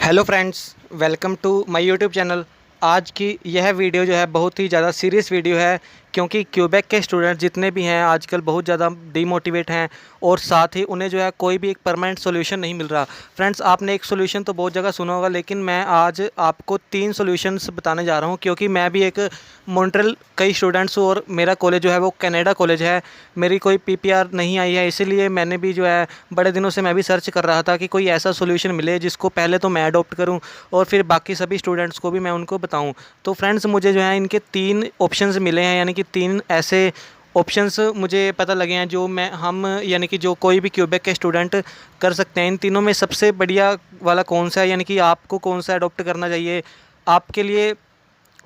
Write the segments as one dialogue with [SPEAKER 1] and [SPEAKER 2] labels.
[SPEAKER 1] Hello friends, welcome to my YouTube channel. आज की यह वीडियो जो है बहुत ही ज़्यादा सीरियस वीडियो है, क्योंकि क्यूबेक के स्टूडेंट जितने भी हैं आजकल बहुत ज़्यादा डीमोटिवेट हैं और साथ ही उन्हें जो है कोई भी एक परमानेंट सॉल्यूशन नहीं मिल रहा। फ्रेंड्स, आपने एक सॉल्यूशन तो बहुत जगह सुना होगा, लेकिन मैं आज आपको 3 सॉल्यूशंस बताने जा रहा हूं, क्योंकि मैं भी एक मॉन्ट्रियल कई स्टूडेंट्स हूँ और मेरा कॉलेज जो है वो कनाडा कॉलेज है। मेरी कोई पीपीआर नहीं आई है, इसीलिए मैंने भी जो है बड़े दिनों से मैं भी सर्च कर रहा था कि कोई ऐसा सॉल्यूशन मिले जिसको पहले तो मैं अडॉप्ट करूं और फिर बाकी सभी स्टूडेंट्स को भी मैं उनको बताऊं। तो फ्रेंड्स, मुझे जो है इनके 3 ऑप्शंस मिले हैं, यानी कि 3 ऐसे ऑप्शंस मुझे पता लगे हैं जो मैं हम यानी कि जो कोई भी क्यूबेक के स्टूडेंट कर सकते हैं। इन तीनों में सबसे बढ़िया वाला कौन सा है, यानी कि आपको कौन सा अडॉप्ट करना चाहिए, आपके लिए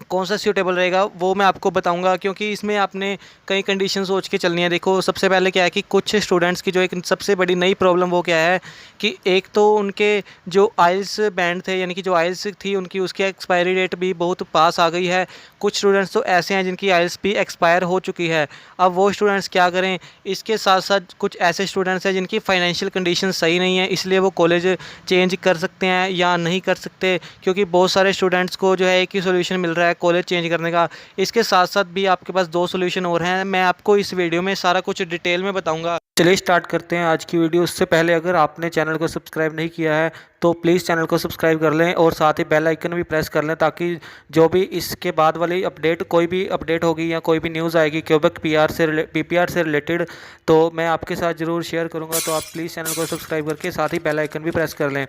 [SPEAKER 1] कौन सा सूटेबल रहेगा, वो मैं आपको बताऊंगा। क्योंकि इसमें आपने कई कंडीशन सोच के चलनी है। देखो, सबसे पहले क्या है कि कुछ स्टूडेंट्स की जो एक सबसे बड़ी नई प्रॉब्लम वो क्या है कि एक तो उनके जो आइल्स बैंड थे, यानी कि जो आइल्स थी उनकी, उसकी एक्सपायरी डेट भी बहुत पास आ गई है। कुछ स्टूडेंट्स तो ऐसे हैं जिनकी आइल्स भी एक्सपायर हो चुकी है। अब वो स्टूडेंट्स क्या करें। इसके साथ साथ कुछ ऐसे स्टूडेंट्स हैं जिनकी फाइनेंशियल कंडीशन सही नहीं है, इसलिए वो कॉलेज चेंज कर सकते हैं या नहीं कर सकते, क्योंकि बहुत सारे स्टूडेंट्स को जो है एक ही सोल्यूशन मिल रहा है कॉलेज चेंज करने का। इसके साथ साथ भी आपके पास 2 सॉल्यूशन और हैं, मैं आपको इस वीडियो में सारा कुछ डिटेल में बताऊंगा। चलिए स्टार्ट करते हैं आज की वीडियो। उससे पहले अगर आपने चैनल को सब्सक्राइब नहीं किया है तो प्लीज़ चैनल को सब्सक्राइब कर लें और साथ ही बेल आइकन भी प्रेस कर लें, ताकि जो भी इसके बाद वाली अपडेट, कोई भी अपडेट होगी या कोई भी न्यूज़ आएगी क्यूबेक पीपीआर से रिलेटेड, तो मैं आपके साथ ज़रूर शेयर करूँगा। तो आप प्लीज़ चैनल को सब्सक्राइब करके साथ ही बेल आइकन भी प्रेस कर लें।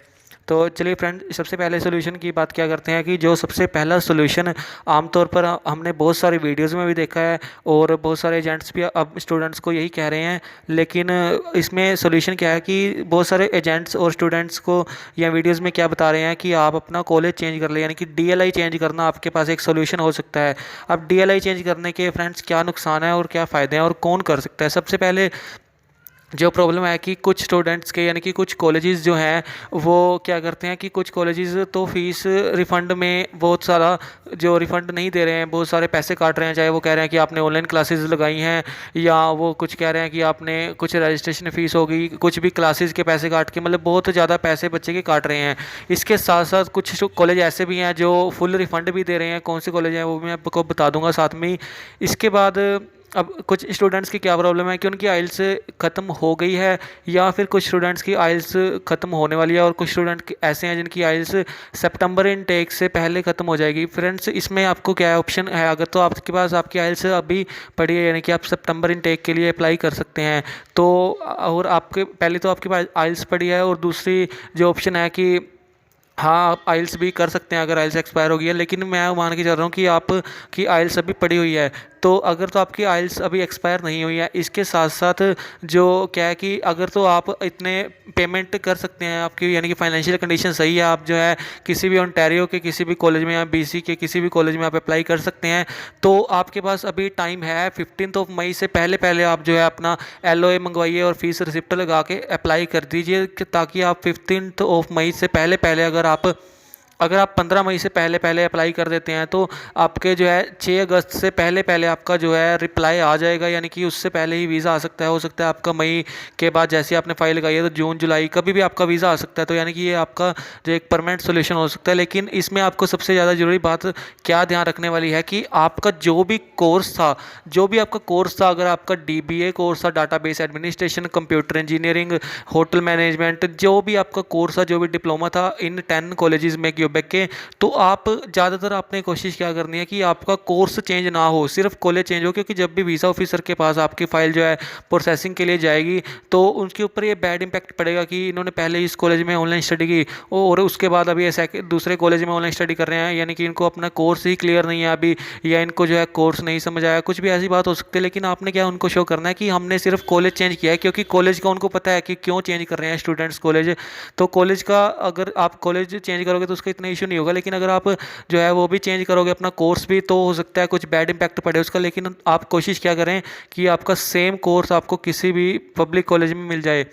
[SPEAKER 1] तो चलिए फ्रेंड, सबसे पहले सोल्यूशन की बात क्या करते हैं कि जो सबसे पहला सोल्यूशन आमतौर पर हमने बहुत सारी वीडियोज़ में भी देखा है और बहुत सारे एजेंट्स भी अब स्टूडेंट्स को यही कह रहे हैं, लेकिन इसमें सोल्यूशन क्या है कि बहुत सारे एजेंट्स और स्टूडेंट्स को या वीडियोज़ में क्या बता रहे हैं कि आप अपना कॉलेज चेंज कर लें, यानी कि डीएलआई चेंज करना आपके पास एक सोल्यूशन हो सकता है। अब डीएलआई चेंज करने के फ्रेंड्स क्या नुकसान है और क्या फ़ायदे हैं और कौन कर सकता है। सबसे पहले जो प्रॉब्लम है कि कुछ स्टूडेंट्स के, यानी कि कुछ कॉलेजेस जो हैं वो क्या करते हैं कि कुछ कॉलेजेस तो फ़ीस रिफ़ंड में बहुत सारा जो रिफ़ंड नहीं दे रहे हैं, बहुत सारे पैसे काट रहे हैं। चाहे वो कह रहे हैं कि आपने ऑनलाइन क्लासेस लगाई हैं, या वो कुछ कह रहे हैं कि आपने कुछ रजिस्ट्रेशन फ़ीस होगी, कुछ भी क्लासेस के पैसे काट के, मतलब बहुत ज़्यादा पैसे बच्चे के काट रहे हैं। इसके साथ साथ कुछ कॉलेज ऐसे भी हैं जो फुल रिफ़ंड भी दे रहे हैं। कौन से कॉलेज हैं वो मैं आपको बता दूंगा साथ में ही। इसके बाद अब कुछ स्टूडेंट्स की क्या प्रॉब्लम है कि उनकी आइल्स ख़त्म हो गई है, या फिर कुछ स्टूडेंट्स की आइल्स ख़त्म होने वाली है, और कुछ स्टूडेंट ऐसे हैं जिनकी आइल्स सितंबर इनटेक से पहले ख़त्म हो जाएगी। फ्रेंड्स, इसमें आपको क्या ऑप्शन है, अगर तो आपके पास आपकी आइल्स अभी पड़ी है, यानी कि आप सितंबर इनटेक के लिए अप्लाई कर सकते हैं। तो और आपके पहले तो आपके पास आइल्स पड़ी है, और दूसरी जो ऑप्शन है कि हाँ, आप आइल्स भी कर सकते हैं अगर आइल्स एक्सपायर हो गई है, लेकिन मैं मान के चल रहा हूँ कि आपकी आइल्स अभी पड़ी हुई है। तो अगर तो आपकी आइल्स अभी एक्सपायर नहीं हुई है, इसके साथ साथ जो क्या है कि अगर तो आप इतने पेमेंट कर सकते हैं, आपकी यानी कि फाइनेंशियल कंडीशन सही है, आप जो है किसी भी ओंटारियो के किसी भी कॉलेज में या बीसी के किसी भी कॉलेज में आप अप्लाई कर सकते हैं। तो आपके पास अभी टाइम है, 15 मई से पहले पहले आप जो है अपना एलओए मंगवाइए और फीस रिसिप्ट लगा के अप्लाई कर दीजिए, ताकि आप 15 मई से पहले पहले अगर आप 15 मई से पहले पहले अप्लाई कर देते हैं, तो आपके जो है 6 अगस्त से पहले पहले आपका जो है रिप्लाई आ जाएगा, यानी कि उससे पहले ही वीज़ा आ सकता है। हो सकता है आपका मई के बाद जैसे आपने फाइल लगाई है तो जून जुलाई कभी भी आपका वीज़ा आ सकता है। तो यानी कि ये आपका जो एक परमानेंट सोल्यूशन हो सकता है। लेकिन इसमें आपको सबसे ज़्यादा ज़रूरी बात क्या ध्यान रखने वाली है कि आपका जो भी कोर्स था, अगर आपका डीबीए कोर्स था, database administration, computer engineering, hotel management, जो भी आपका कोर्स था, जो भी डिप्लोमा था इन 10 कॉलेजेस में क्यूबेक के, तो आप ज़्यादातर आपने कोशिश क्या करनी है कि आपका कोर्स चेंज ना हो, सिर्फ कॉलेज चेंज हो। क्योंकि जब भी वीज़ा ऑफिसर के पास आपकी फ़ाइल जो है प्रोसेसिंग के लिए जाएगी, तो उनके ऊपर ये बैड इम्पैक्ट पड़ेगा कि इन्होंने पहले इस कॉलेज में ऑनलाइन स्टडी की और उसके बाद अभी ये दूसरे कॉलेज में ऑनलाइन स्टडी कर रहे हैं, यानी कि इनको अपना कोर्स ही क्लियर नहीं है अभी, या इनको जो है कोर्स नहीं समझ आया, कुछ भी ऐसी बात हो सकती है। लेकिन आपने क्या उनको शो करना है कि हमने सिर्फ कॉलेज चेंज किया है, क्योंकि कॉलेज का उनको पता है कि क्यों चेंज कर रहे हैं स्टूडेंट्स कॉलेज। तो कॉलेज का, अगर आप कॉलेज चेंज करोगे तो उसका इतना इशू नहीं होगा, लेकिन अगर आप जो है वो भी चेंज करोगे अपना कोर्स भी, तो हो सकता है कुछ बैड इम्पैक्ट पड़े उसका। लेकिन आप कोशिश क्या करें कि आपका सेम कोर्स आपको किसी भी पब्लिक कॉलेज में मिल जाए।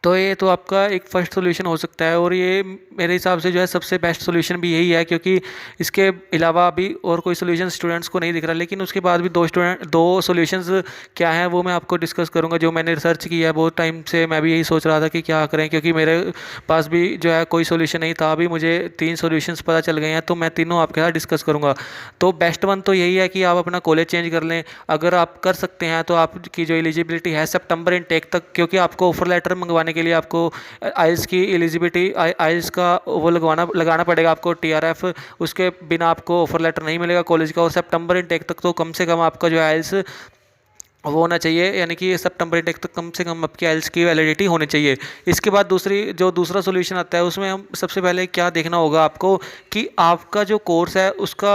[SPEAKER 1] तो ये तो आपका एक फ़र्स्ट सॉल्यूशन हो सकता है, और ये मेरे हिसाब से जो है सबसे बेस्ट सॉल्यूशन भी यही है, क्योंकि इसके अलावा अभी और कोई सॉल्यूशन स्टूडेंट्स को नहीं दिख रहा। लेकिन उसके बाद भी दो सॉल्यूशंस क्या हैं वो मैं आपको डिस्कस करूंगा, जो मैंने रिसर्च किया है। बहुत टाइम से मैं भी यही सोच रहा था कि क्या करें, क्योंकि मेरे पास भी जो है कोई सॉल्यूशन नहीं था। अभी मुझे 3 सॉल्यूशंस पता चल गए हैं, तो मैं तीनों आपके साथ डिस्कस करूँगा। तो बेस्ट वन तो यही है कि आप अपना कॉलेज चेंज कर लें। अगर आप कर सकते हैं तो आपकी जो एलिजिबिलिटी है सितंबर इनटेक तक, क्योंकि आपको ऑफर लेटर मंगवाने के लिए आपको आइल्स की एलिजिबिलिटी, आइल्स का वो लगाना पड़ेगा आपको, टीआरएफ। उसके बिना आपको ऑफर लेटर नहीं मिलेगा कॉलेज का। और सितंबर इनटेक तक तो कम से कम आपका जो है आइल्स वो होना चाहिए, यानी कि सितंबर इनटेक तक कम से कम आपकी आइल्स की वैलिडिटी होनी चाहिए। इसके बाद दूसरा सॉल्यूशन आता है, उसमें हम सबसे पहले क्या देखना होगा आपको कि आपका जो कोर्स है उसका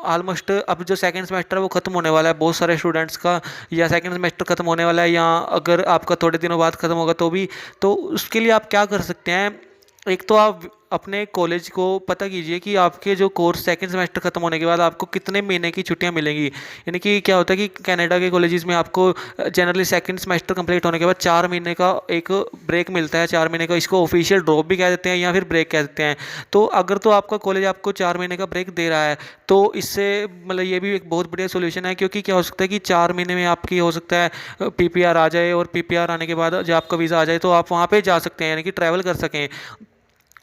[SPEAKER 1] ऑलमोस्ट अब जो सेकंड सेमेस्टर है वो ख़त्म होने वाला है बहुत सारे स्टूडेंट्स का, या सेकंड सेमेस्टर ख़त्म होने वाला है, या अगर आपका थोड़े दिनों बाद ख़त्म होगा तो भी। तो उसके लिए आप क्या कर सकते हैं, एक तो आप अपने कॉलेज को पता कीजिए कि आपके जो कोर्स सेकंड सेमेस्टर खत्म होने के बाद आपको कितने महीने की छुट्टियां मिलेंगी। यानी कि क्या होता है कि कनाडा के कॉलेजेस में आपको जनरली सेकंड सेमेस्टर कंप्लीट होने के बाद 4 महीने का एक ब्रेक मिलता है। 4 महीने का, इसको ऑफिशियल ड्रॉप भी कह देते हैं या फिर ब्रेक कह देते हैं। तो अगर तो आपका कॉलेज आपको 4 महीने का ब्रेक दे रहा है तो इससे मतलब ये भी एक बहुत बढ़िया सोल्यूशन है, क्योंकि क्या हो सकता है कि 4 महीने में आपकी हो सकता है पीपीआर आ जाए, और पीपीआर आने के बाद जब आपका वीज़ा आ जाए तो आप वहाँ पे जा सकते हैं, यानी कि ट्रैवल कर सकें।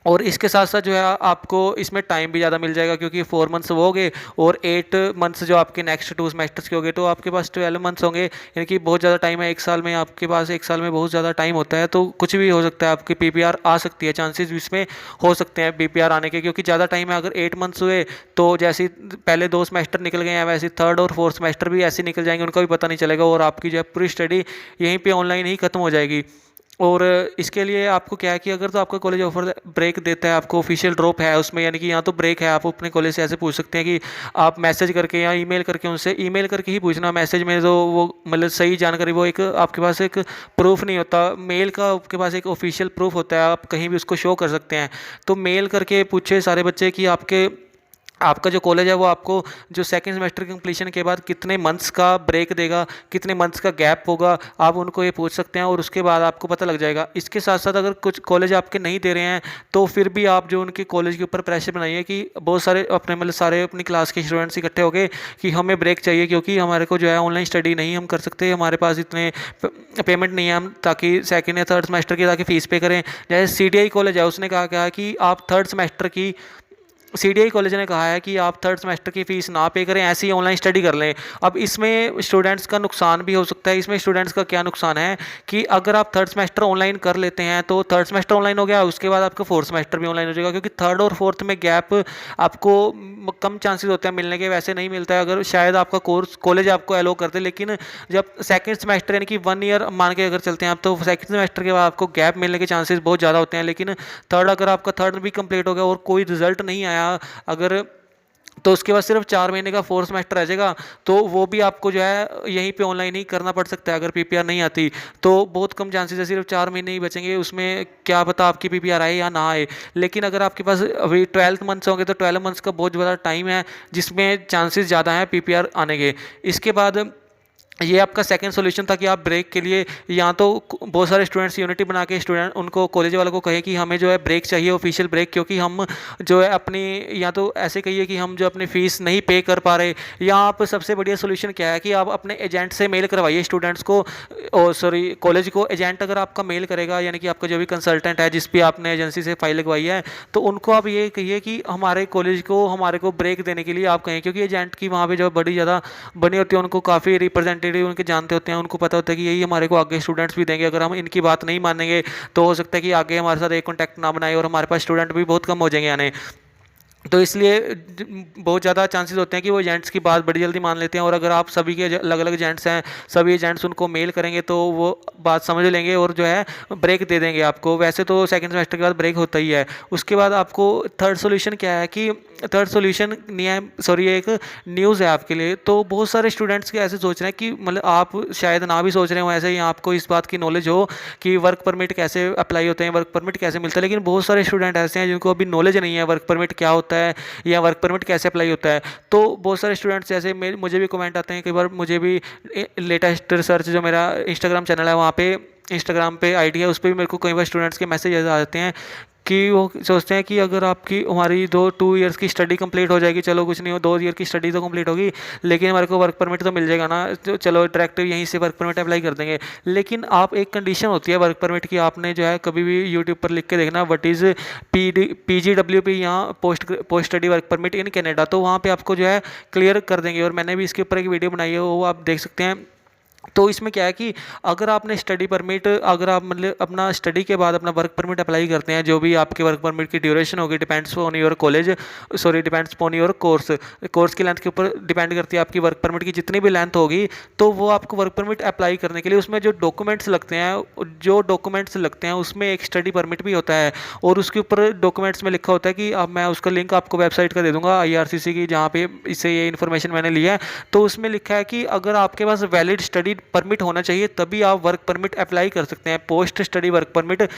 [SPEAKER 1] और इसके साथ साथ जो है आपको इसमें टाइम भी ज़्यादा मिल जाएगा, क्योंकि 4 मंथ्स वो हो गए और 8 मंथ्स जो आपके नेक्स्ट 2 सेमेस्टर्स के हो गए, तो आपके पास 12 मंथ्स होंगे। यानी कि बहुत ज़्यादा टाइम है एक साल में, आपके पास एक साल में बहुत ज़्यादा टाइम होता है। तो कुछ भी हो सकता है, आपकी पीपीआर आ सकती है, चांसेस इसमें हो सकते हैं पीपीआर आने के, क्योंकि ज़्यादा टाइम है। अगर 8 मंथ्स हुए तो जैसे पहले 2 सेमेस्टर निकल गए हैं, वैसे थर्ड और फोर्थ सेमेस्टर भी ऐसे निकल जाएंगे, उनका भी पता नहीं चलेगा, और आपकी जो है पूरी स्टडी यहीं पर ऑनलाइन ही खत्म हो जाएगी। और इसके लिए आपको क्या है कि अगर तो आपका कॉलेज ऑफर ब्रेक देता है, आपको ऑफिशियल ड्रॉप है उसमें, यानी कि यहाँ तो ब्रेक है, आप अपने कॉलेज से ऐसे पूछ सकते हैं कि आप मैसेज करके या ईमेल करके, उनसे ईमेल करके ही पूछना। मैसेज में जो वो मतलब सही जानकारी, वो एक आपके पास एक प्रूफ नहीं होता, मेल का आपके पास एक ऑफिशियल प्रूफ होता है, आप कहीं भी उसको शो कर सकते हैं। तो मेल करके पूछे सारे बच्चे कि आपका जो कॉलेज है वो आपको जो सेकंड सेमेस्टर कंप्लीशन के बाद कितने मंथ्स का ब्रेक देगा, कितने मंथ्स का गैप होगा, आप उनको ये पूछ सकते हैं, और उसके बाद आपको पता लग जाएगा। इसके साथ साथ अगर कुछ कॉलेज आपके नहीं दे रहे हैं तो फिर भी आप जो उनके कॉलेज के ऊपर प्रेशर बनाइए कि बहुत सारे अपने मतलब सारे अपनी क्लास के स्टूडेंट्स इकट्ठे हो गए कि हमें ब्रेक चाहिए, क्योंकि हमारे को जो है ऑनलाइन स्टडी नहीं हम कर सकते, हमारे पास इतने पेमेंट नहीं है, हम ताकि सेकेंड या थर्ड सेमेस्टर की ताकि फ़ीस पे करें। जैसे सीडीआई कॉलेज है, उसने कहा कि आप थर्ड सेमेस्टर की, सीडीआई कॉलेज ने कहा है कि आप थर्ड सेमेस्टर की फ़ीस ना पे करें, ऐसे ही ऑनलाइन स्टडी कर लें। अब इसमें स्टूडेंट्स का नुकसान भी हो सकता है। इसमें स्टूडेंट्स का क्या नुकसान है कि अगर आप थर्ड सेमेस्टर ऑनलाइन कर लेते हैं तो थर्ड सेमेस्टर ऑनलाइन हो गया, उसके बाद आपका फोर्थ सेमेस्टर भी ऑनलाइन हो जाएगा, क्योंकि थर्ड और फोर्थ में गैप आपको कम चांसेस होते हैं मिलने के, वैसे नहीं मिलता है। अगर शायद आपका कोर्स कॉलेज आपको एलो करते, लेकिन जब सेकंड सेमेस्टर यानी कि 1 ईयर मान के अगर चलते हैं आप, तो सेकंड सेमेस्टर के बाद आपको गैप मिलने के चांसेस बहुत ज़्यादा होते हैं। लेकिन थर्ड, अगर आपका थर्ड भी कंप्लीट हो गया और कोई रिजल्ट नहीं आया अगर, तो उसके बाद सिर्फ 4 महीने का फोर्थ सेमेस्टर रह जाएगा, तो वो भी आपको जो है यहीं पे ऑनलाइन ही करना पड़ सकता है। अगर पीपीआर नहीं आती तो बहुत कम चांसेस है, सिर्फ 4 महीने ही बचेंगे, उसमें क्या पता आपकी पीपीआर आए या ना आए। लेकिन अगर आपके पास अभी 12 मंथ्स होंगे तो 12 मंथ्स का बहुत ज़्यादा टाइम है, जिसमें चांसेस ज़्यादा हैं पीपीआर आने के। इसके बाद ये आपका सेकंड सॉल्यूशन था कि आप ब्रेक के लिए, या तो बहुत सारे स्टूडेंट्स यूनिटी बना के स्टूडेंट उनको कॉलेज वालों को कहे कि हमें जो है ब्रेक चाहिए, ऑफिशियल ब्रेक, क्योंकि हम जो है अपनी, या तो ऐसे कहिए कि हम जो अपनी फ़ीस नहीं पे कर पा रहे। या आप सबसे बढ़िया सोल्यूशन क्या है कि आप अपने एजेंट से मेल करवाइए स्टूडेंट्स को, कॉलेज को। एजेंट अगर आपका मेल करेगा, यानी कि आपका जो भी कंसल्टेंट है जिस भी आपने एजेंसी से फाइल लगवाई है, तो उनको आप ये कहिए कि हमारे कॉलेज को हमारे को ब्रेक देने के लिए आप कहें, क्योंकि एजेंट की वहाँ पर जो बड़ी ज़्यादा बनी होती है, उनको काफ़ी रिप्रेजेंटेटिव उनके जानते होते हैं, उनको पता होता है कि यही हमारे को आगे स्टूडेंट्स भी देंगे। अगर हम इनकी बात नहीं मानेंगे तो हो सकता है कि आगे हमारे साथ एक कॉन्टैक्ट ना बनाए और हमारे पास स्टूडेंट भी बहुत कम हो जाएंगे आने। तो इसलिए बहुत ज़्यादा चांसेस होते हैं कि वो एजेंट्स की बात बड़ी जल्दी मान लेते हैं, और अगर आप सभी के अलग अलग एजेंट्स हैं, सभी एजेंट्स उनको मेल करेंगे तो वो बात समझ लेंगे और जो है ब्रेक दे देंगे आपको। वैसे तो सेकंड सेमेस्टर के बाद ब्रेक होता ही है। उसके बाद आपको थर्ड सॉल्यूशन क्या है कि थर्ड सॉल्यूशन नहीं है, सॉरी, एक न्यूज़ है आपके लिए। तो बहुत सारे स्टूडेंट्स के ऐसे सोच रहे हैं कि मतलब आप शायद ना भी सोच रहे हो ऐसे ही, आपको इस बात की नॉलेज हो कि वर्क परमिट कैसे अप्लाई होते हैं, वर्क परमिट कैसे मिलता है, लेकिन बहुत सारे स्टूडेंट ऐसे हैं जिनको अभी नॉलेज नहीं है वर्क परमिट क्या होता है या वर्क परमिट कैसे अप्लाई होता है। तो बहुत सारे स्टूडेंट्स जैसे मुझे भी कमेंट आते हैं, कई बार मुझे भी लेटेस्ट रिसर्च जो मेरा इंस्टाग्राम चैनल है वहाँ पे इंस्टाग्राम पे आईडी है, उस पे भी मेरे को कई बार स्टूडेंट्स के मैसेज आ जाते हैं कि वो सोचते हैं कि अगर आपकी हमारी 2 ईयर्स की स्टडी कंप्लीट हो जाएगी, चलो कुछ नहीं हो, 2 ईयर की स्टडी तो कंप्लीट होगी, लेकिन हमारे को वर्क परमिट तो मिल जाएगा ना, तो चलो डायरेक्ट यहीं से वर्क परमिट अप्लाई कर देंगे। लेकिन आप एक कंडीशन होती है वर्क परमिट की, आपने जो है कभी भी यूट्यूब पर लिख के देखना व्हाट इज़ PGWP या post study work permit in Canada, तो वहाँ पर आपको जो है क्लियर कर देंगे। और मैंने भी इसके ऊपर एक वीडियो बनाई है, वो आप देख सकते हैं। तो इसमें क्या है कि अगर आपने स्टडी परमिट, अगर आप मतलब अपना स्टडी के बाद अपना वर्क परमिट अप्लाई करते हैं, जो भी आपके वर्क परमिट की ड्यूरेशन होगी, depends on your college, sorry depends on your course की लेंथ के ऊपर डिपेंड करती है आपकी वर्क परमिट की जितनी भी लेंथ होगी। तो वो आपको वर्क परमिट अप्लाई करने के लिए उसमें जो डॉक्यूमेंट्स लगते हैं उसमें एक स्टडी परमिट भी होता है, और उसके ऊपर डॉक्यूमेंट्स में लिखा होता है कि अब मैं उसका लिंक आपको वेबसाइट का दे दूंगा IRCC की, जहाँ पे इससे ये इन्फॉर्मेशन मैंने लिया है। तो उसमें लिखा है कि अगर आपके पास वैलिड स्टडी परमिट होना चाहिए तभी आप वर्क परमिट अप्लाई कर सकते हैं। पोस्ट स्टडी वर्क परमिट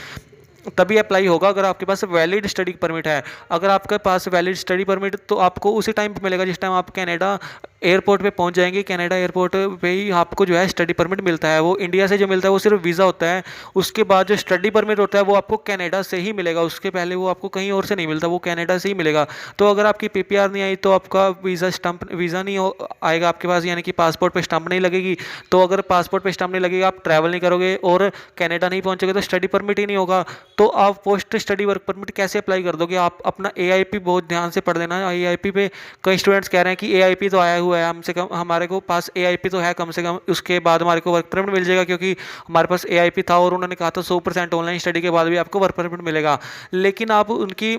[SPEAKER 1] तभी अप्लाई होगा अगर आपके पास वैलिड स्टडी परमिट है। अगर आपके पास वैलिड स्टडी परमिट तो आपको उसी टाइम पे मिलेगा जिस टाइम आप कनाडा एयरपोर्ट पे पहुंच जाएंगे। कनाडा एयरपोर्ट पे ही आपको जो है स्टडी परमिट मिलता है। वो इंडिया से जो मिलता है वो सिर्फ वीज़ा होता है। उसके बाद जो स्टडी परमिट होता है वो आपको कनाडा से ही मिलेगा, उसके पहले वो आपको कहीं और से नहीं मिलता, वो कनाडा से ही मिलेगा। तो अगर आपकी PPR नहीं आई तो आपका वीज़ा नहीं आएगा आपके पास, यानी कि पासपोर्ट पर स्टंप नहीं लगेगी। तो अगर पासपोर्ट पर स्टंप नहीं लगेगा, आप ट्रैवल नहीं करोगे और कनाडा नहीं पहुँचोगे तो स्टडी परमिट ही नहीं होगा। तो आप पोस्ट स्टडी वर्क परमिट कैसे अप्लाई कर दोगे? आप अपना AIP बहुत ध्यान से पढ़ देना। AIP पे कई स्टूडेंट्स कह रहे हैं कि AIP तो आया हुआ है, हमसे कम हमारे को पास AIP तो है, कम से कम उसके बाद हमारे को वर्क परमिट मिल जाएगा, क्योंकि हमारे पास AIP था और उन्होंने कहा था 100% ऑनलाइन स्टडी के बाद भी आपको वर्क परमिट मिलेगा। लेकिन आप उनकी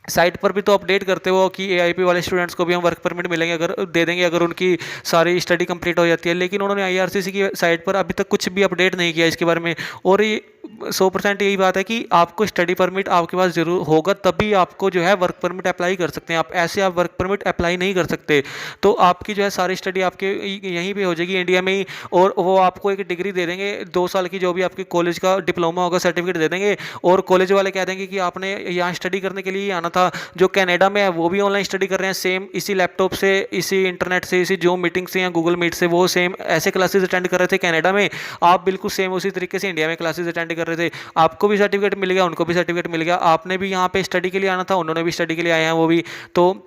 [SPEAKER 1] साइट पर भी तो अपडेट करते हो कि AIP वाले स्टूडेंट्स को भी हम वर्क परमिट मिलेंगे, अगर दे देंगे अगर उनकी सारी स्टडी कंप्लीट हो जाती है। लेकिन उन्होंने IRCC की साइट पर अभी तक कुछ भी अपडेट नहीं किया इसके बारे में। और ये 100% यही बात है कि आपको स्टडी परमिट आपके पास जरूर होगा तभी आपको जो है वर्क परमिट अप्लाई कर सकते हैं। आप ऐसे आप वर्क परमिट अप्लाई नहीं कर सकते। तो आपकी जो है सारी स्टडी आपके यहीं पे हो जाएगी इंडिया में ही, और वो आपको एक डिग्री दे देंगे 2 साल की, जो भी आपके कॉलेज का डिप्लोमा होगा सर्टिफिकेट दे देंगे। और कॉलेज वाले कह देंगे कि आपने यहाँ स्टडी करने के लिए आना था। जो कनाडा में है वो भी ऑनलाइन स्टडी कर रहे हैं, सेम इसी लैपटॉप से, इसी इंटरनेट से, इसी जूम मीटिंग से या गूगल मीट से वो सेम ऐसे क्लासेस अटेंड कर रहे थे कनाडा में। आप बिल्कुल सेम उसी तरीके से इंडिया में क्लासेस अटेंड कर रहे थे। आपको भी सर्टिफिकेट मिल गया, उनको भी सर्टिफिकेट मिल गया। आपने भी यहाँ पे स्टडी के लिए आना था, उन्होंने भी स्टडी के लिए आए हैं वो भी। तो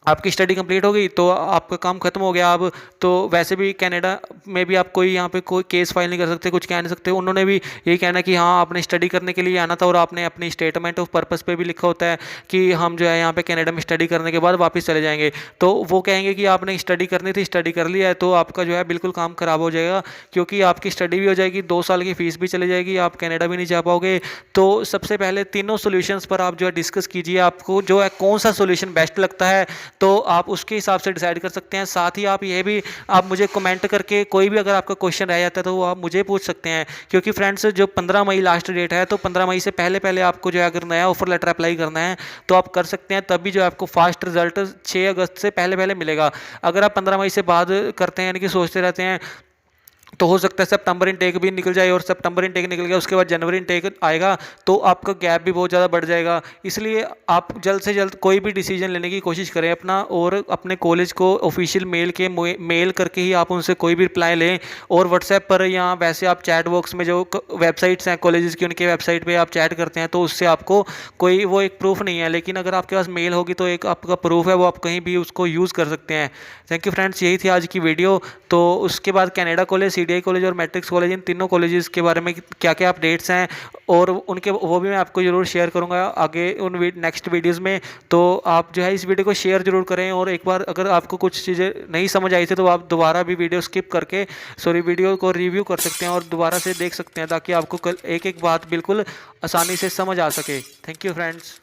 [SPEAKER 1] आपकी स्टडी कंप्लीट हो गई तो आपका काम खत्म हो गया। अब तो वैसे भी कनाडा में भी आप कोई यहाँ पे कोई केस फाइल नहीं कर सकते, कुछ कह नहीं सकते। उन्होंने भी यही कहना कि हाँ आपने स्टडी करने के लिए आना था, और आपने अपनी स्टेटमेंट ऑफ पर्पस पे भी लिखा होता है कि हम जो है यहाँ पे कनाडा में स्टडी करने के बाद वापस चले जाएंगे। तो वो कहेंगे कि आपने स्टडी करनी थी, स्टडी कर लिया है, तो आपका जो है बिल्कुल काम खराब हो जाएगा, क्योंकि आपकी स्टडी भी हो जाएगी, 2 साल की फीस भी चली जाएगी, आप कनाडा भी नहीं जा पाओगे। तो सबसे पहले तीनों सोल्यूशंस पर आप जो है डिस्कस कीजिए, आपको जो है कौन सा सोल्यूशन बेस्ट लगता है, तो आप उसके हिसाब से डिसाइड कर सकते हैं। साथ ही आप ये भी आप मुझे कमेंट करके कोई भी अगर आपका क्वेश्चन रह जाता है तो वो आप मुझे पूछ सकते हैं, क्योंकि फ्रेंड्स जो 15 मई लास्ट डेट है, तो 15 मई से पहले पहले आपको जो है अगर नया ऑफर लेटर अप्लाई करना है तो आप कर सकते हैं। तभी जो है आपको फास्ट रिजल्ट 6 अगस्त से पहले पहले मिलेगा। अगर आप 15 मई से बाद करते हैं, यानी कि सोचते रहते हैं, तो हो सकता है सितंबर इनटेक भी निकल जाए, और सितंबर इनटेक निकल गया उसके बाद जनवरी इनटेक आएगा, तो आपका गैप भी बहुत ज़्यादा बढ़ जाएगा। इसलिए आप जल्द से जल्द कोई भी डिसीजन लेने की कोशिश करें अपना, और अपने कॉलेज को ऑफिशियल मेल करके ही आप उनसे कोई भी रिप्लाई लें। और व्हाट्सएप पर या वैसे आप चैट बॉक्स में जो वेबसाइट्स हैं कॉलेजेस की, उनके वेबसाइट पर आप चैट करते हैं, तो उससे आपको कोई वो एक प्रूफ नहीं है। लेकिन अगर आपके पास मेल होगी तो एक आपका प्रूफ है, वो आप कहीं भी उसको यूज़ कर सकते हैं। थैंक यू फ्रेंड्स, यही थी आज की वीडियो। तो उसके बाद कनाडा कॉलेज, CDI कॉलेज और मैट्रिक्स कॉलेज, इन तीनों कॉलेजेस के बारे में क्या क्या अपडेट्स हैं और उनके वो भी मैं आपको ज़रूर शेयर करूंगा आगे उन नेक्स्ट वीडियोस में। तो आप जो है इस वीडियो को शेयर ज़रूर करें, और एक बार अगर आपको कुछ चीज़ें नहीं समझ आई थी तो आप दोबारा भी वीडियो स्किप करके वीडियो को रिव्यू कर सकते हैं और दोबारा से देख सकते हैं, ताकि आपको कल एक एक बात बिल्कुल आसानी से समझ आ सके। Thank you friends.